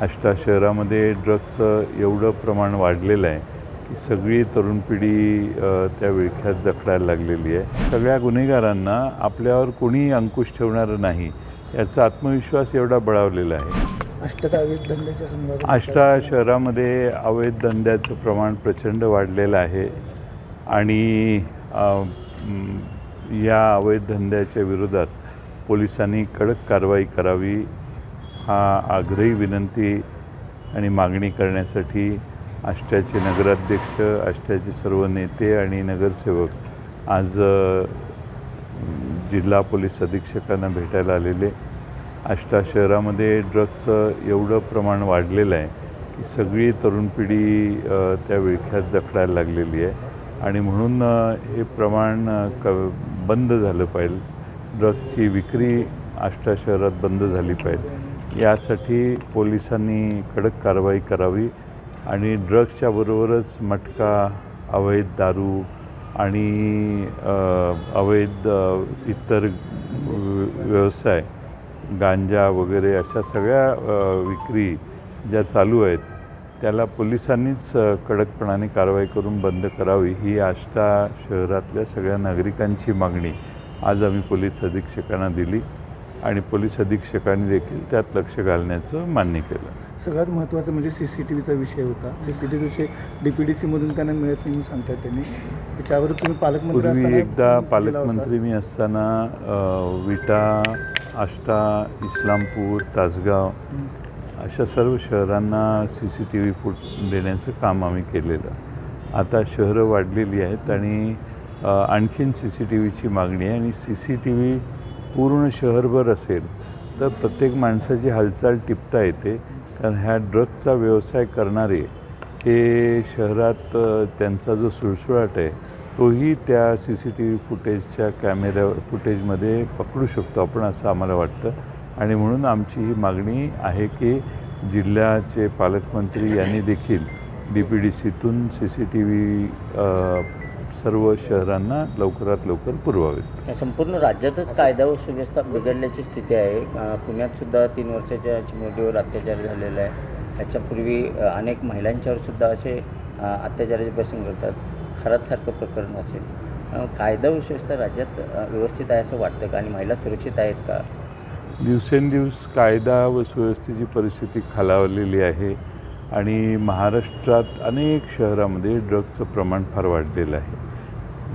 आष्टा शहरामध्ये ड्रग्सचं एवढं प्रमाण वाढलेलं आहे की सगळी तरुण पिढी त्या विळख्यात जखडायला लागलेली आहे. सगळ्या गुन्हेगारांना आपल्यावर कोणीही अंकुश ठेवणारं नाही याचा आत्मविश्वास एवढा बळावलेला आहे. आष्टा शहरामध्ये अवैध धंद्याचं प्रमाण प्रचंड वाढलेलं आहे आणि या अवैध धंद्याच्या विरोधात पोलिसांनी कडक कारवाई करावी हा आग्रही विनंती आणि मागणी करण्यासाठी आष्ट्याचे नगराध्यक्ष, आष्ट्याचे सर्व नेते आणि नगरसेवक आज जिल्हा पोलीस अधीक्षकांना भेटायला आलेले. आष्टा शहरामध्ये ड्रग्सचं एवढं प्रमाण वाढलेलं आहे की सगळी तरुण पिढी त्या विळख्यात जखडायला लागलेली आहे आणि म्हणून हे प्रमाण बंद झालं पाहिजे. ड्रग्सची विक्री आष्टा शहरात बंद झाली पाहिजे. यासाठी पोलिसांनी कडक कारवाई करावी आणि ड्रग्सच्या बरोबरच मटका, अवैध दारू आणि अवैध इतर व्यवसाय, गांजा वगैरे अशा सगळ्या विक्री ज्या चालू आहेत त्याला पोलिसांनीच कडकपणाने कारवाई करून बंद करावी ही आष्टा शहरातल्या सगळ्या नागरिकांची मागणी आज आम्ही पोलीस अधीक्षकांना दिली आणि पोलीस अधीक्षकांनी देखील त्यात लक्ष घालण्याचं मान्य केलं. सगळ्यात महत्त्वाचं म्हणजे CCTVचा विषय होता. CCTVचे DPDCमधून त्यांना मिळत नाही म्हणून सांगतात त्यांनी. त्याच्यावर तुम्ही पालकमंत्री असताना एकदा पालकमंत्री मी असताना विटा, आष्टा, इस्लामपूर, तासगाव अशा सर्व शहरांना CCTV फूट देण्याचं काम आम्ही केलेलं. आता शहरं वाढलेली आहेत आणि आणखीन CCTVची मागणी आहे आणि CCTV पूर्ण शहरभर असेल तर प्रत्येक माणसाची हालचाल टिपता येते. कारण ह्या ड्रग्सचा व्यवसाय करणारे हे शहरात त्यांचा जो सुळसुळाट आहे तोही त्या CCTV फुटेजच्या फुटेजमध्ये पकडू शकतो आपण असं आम्हाला वाटतं आणि म्हणून आमची ही मागणी आहे की जिल्ह्याचे पालकमंत्री यांनी देखील DPDCतून CCTV सर्व शहरांना लवकरात लवकर पुरवावेत. संपूर्ण राज्यातच कायदा व सुव्यवस्था बिघडल्याची स्थिती आहे. पुण्यात सुद्धा 3 वर्षाच्या चिमुरडीवर अत्याचार झालेला आहे. त्याच्यापूर्वी अनेक महिलांच्यावर सुद्धा असे अत्याचाराचे प्रसंग घडतात. खरातसारखं प्रकरण असेल. कायदा व सुव्यवस्था राज्यात व्यवस्थित आहे असं वाटतं का आणि महिला सुरक्षित आहेत का? दिवसेंदिवस कायदा व सुव्यवस्थेची परिस्थिती खालावलेली आहे आणि महाराष्ट्रात अनेक शहरामध्ये ड्रग्सचं प्रमाण फार वाढलेलं आहे.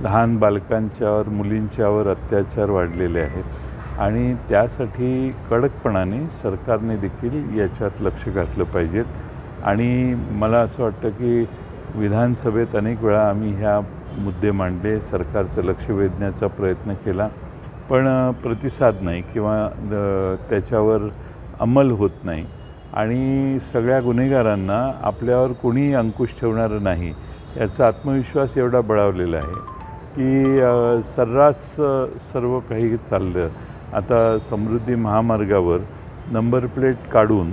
लहान बालकांच्यावर, मुलींच्यावर अत्याचार वाढलेले आहेत आणि त्यासाठी कडकपणाने सरकारने देखील याच्यात लक्ष घातलं पाहिजे. आणि मला असं वाटतं की विधानसभेत अनेक वेळा आम्ही ह्या मुद्दे मांडले, सरकारचं लक्ष वेधण्याचा प्रयत्न केला, पण प्रतिसाद नाही किंवा त्याच्यावर अंमल होत नाही आणि सगळ्या गुन्हेगारांना आपल्यावर कोणीही अंकुश ठेवणारं नाही याचा आत्मविश्वास एवढा बळावलेला आहे की सर्रास सर्व काही चाललं. आता समृद्धी महामार्गावर नंबर प्लेट काढून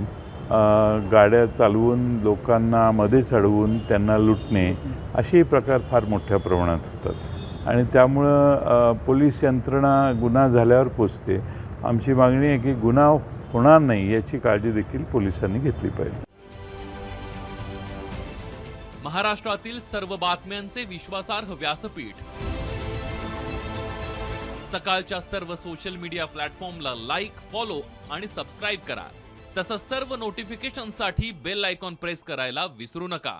गाड्या चालवून लोकांना मध्येच अडवून त्यांना लुटणे असे प्रकार फार मोठ्या प्रमाणात होतात आणि त्यामुळं पोलीस यंत्रणा गुन्हा झाल्यावर पोचते. आमची मागणी आहे की गुन्हा होणार नाही याची काळजी देखील पोलिसांनी घेतली पाहिजे. महाराष्ट्रातील सर्व बातम्यांचे विश्वासार्ह व्यासपीठ. सकाळच्या सर्व सोशल मीडिया प्लॅटफॉर्मला लाईक, फॉलो आणि सबस्क्राईब करा. तसंच सर्व नोटिफिकेशनसाठी बेल आयकॉन प्रेस करायला विसरू नका.